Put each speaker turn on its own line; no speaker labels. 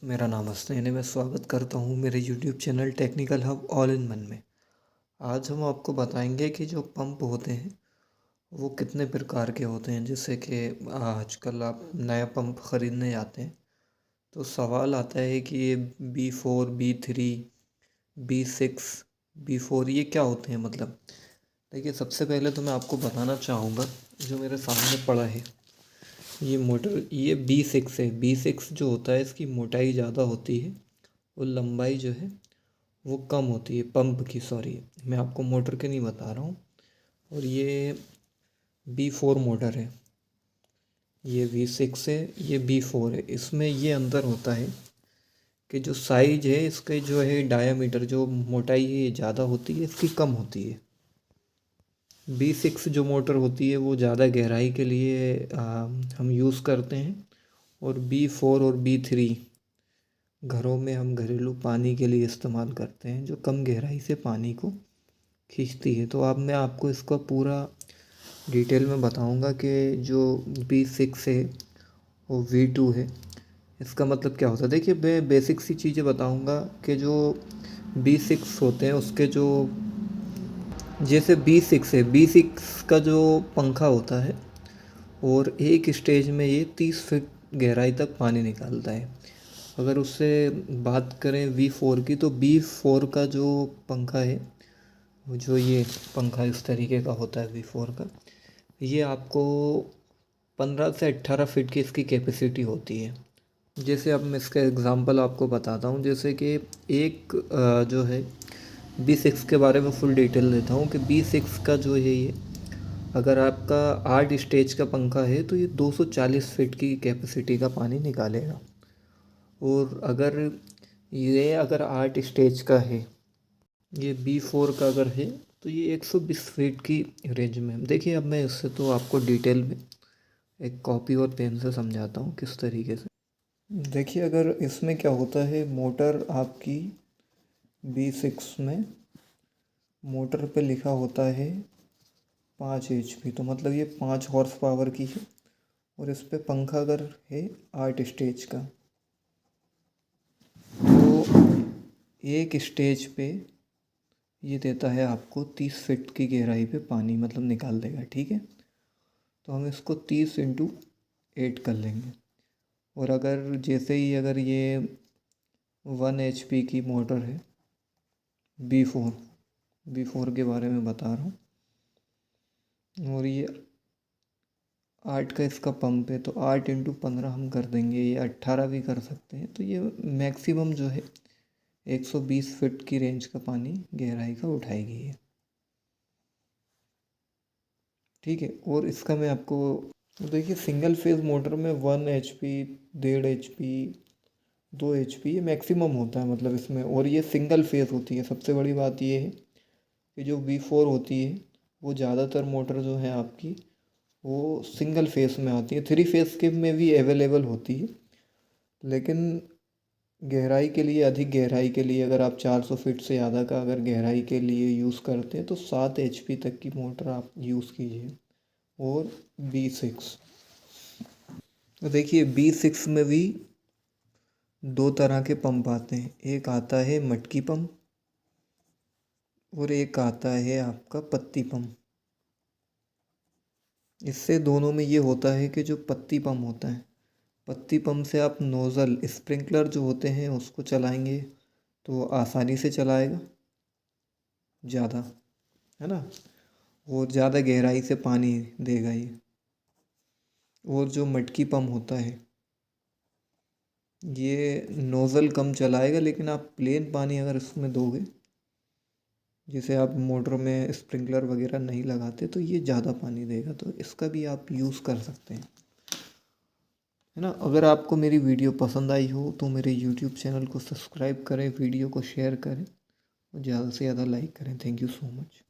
मेरा नाम हसनैन है। मैं स्वागत करता हूँ मेरे YouTube channel technical hub all in one में। आज हम आपको बताएंगे कि जो पंप होते हैं वो कितने प्रकार के होते हैं। जैसे कि आजकल आप नया पंप ख़रीदने जाते हैं तो सवाल आता है कि ये B4 B3 B6 B4 ये क्या होते हैं। मतलब देखिए, सबसे पहले तो मैं आपको बताना चाहूँगा जो मेरे सामने पड़ा है ये मोटर, ये B6 है। B6 जो होता है इसकी मोटाई ज़्यादा होती है और लंबाई जो है वो कम होती है पंप की। सॉरी, मैं आपको मोटर के नहीं बता रहा हूँ। और ये B4 मोटर है, ये V6 है, ये B4 है। इसमें ये अंतर होता है कि जो साइज है इसके जो है डायामीटर, जो मोटाई है ये ज़्यादा होती है, इसकी कम होती है। B6 जो मोटर होती है वो ज़्यादा गहराई के लिए हम यूज़ करते हैं। और B4 और B3 घरों में हम घरेलू पानी के लिए इस्तेमाल करते हैं, जो कम गहराई से पानी को खींचती है। तो अब मैं आपको इसका पूरा डिटेल में बताऊंगा कि जो B6 है और V2 है इसका मतलब क्या होता है। देखिए, मैं बेसिक सी चीज़ें बताऊंगा कि जो B6 होते हैं उसके जो, जैसे B6 है, B6 का जो पंखा होता है और एक स्टेज में ये 30 फीट गहराई तक पानी निकालता है। अगर उससे बात करें V4 की, तो B4 का जो पंखा है, जो ये पंखा इस तरीके का होता है V4 का, ये आपको 15 से 18 फीट की इसकी कैपेसिटी होती है। जैसे अब मैं इसका एग्ज़ाम्पल आपको बताता हूँ। जैसे कि एक जो है B6 के बारे में फुल डिटेल देता हूँ कि B6 का जो है ये, अगर आपका 8 स्टेज का पंखा है तो ये 240 फीट की कैपेसिटी का पानी निकालेगा। और अगर 8 स्टेज का है, ये B4 का अगर है, तो ये 120 फीट की रेंज में। देखिए, अब मैं इससे तो आपको डिटेल में एक कॉपी और पेन से समझाता हूँ किस तरीके से। देखिए, अगर इसमें क्या होता है, मोटर आपकी B6 में मोटर पे लिखा होता है 5 HP, तो मतलब ये 5 हॉर्स पावर की है। और इस पे पंखा अगर है 8 स्टेज का, तो एक स्टेज पे ये देता है आपको 30 फीट की गहराई पे पानी, मतलब निकाल देगा। ठीक है, तो हम इसको 30 इंटू 8 कर लेंगे। और अगर जैसे ही अगर ये 1 HP की मोटर है, B4 के बारे में बता रहा हूँ, और ये 8 का इसका पंप है, तो 8 इंटू 15 हम कर देंगे, ये 18 भी कर सकते हैं। तो ये मैक्सिमम जो है 120 फीट की रेंज का पानी गहराई का उठाएगी ये। ठीक है, और इसका मैं आपको, देखिए, सिंगल फेज़ मोटर में 1 HP, 1.5 HP, 2 HP ये मैक्सिमम होता है, मतलब इसमें। और ये सिंगल फेज़ होती है। सबसे बड़ी बात ये है कि जो V4 होती है वो ज़्यादातर मोटर जो है आपकी वो सिंगल फेस में आती है। 3 फेस के में भी अवेलेबल होती है, लेकिन गहराई के लिए, अधिक गहराई के लिए, अगर आप 400 फीट से ज़्यादा का अगर गहराई के लिए यूज़ करते हैं तो 7 HP तक की मोटर आप यूज़ कीजिए। और B6, तो देखिए B6 में भी दो तरह के पंप आते हैं। एक आता है मटकी पंप और एक आता है आपका पत्ती पंप। इससे दोनों में ये होता है कि जो पत्ती पंप होता है, पत्ती पंप से आप नोज़ल स्प्रिंकलर जो होते हैं उसको चलाएंगे तो आसानी से चलाएगा ज़्यादा, है ना, और ज़्यादा गहराई से पानी देगा ये। और जो मटकी पंप होता है ये नोज़ल कम चलाएगा, लेकिन आप प्लेन पानी अगर इसमें दोगे, जैसे आप मोटर में स्प्रिंकलर वगैरह नहीं लगाते, तो ये ज़्यादा पानी देगा। तो इसका भी आप यूज़ कर सकते हैं, है ना। अगर आपको मेरी वीडियो पसंद आई हो तो मेरे यूट्यूब चैनल को सब्सक्राइब करें, वीडियो को शेयर करें और ज़्यादा से ज़्यादा लाइक करें। Thank you so much.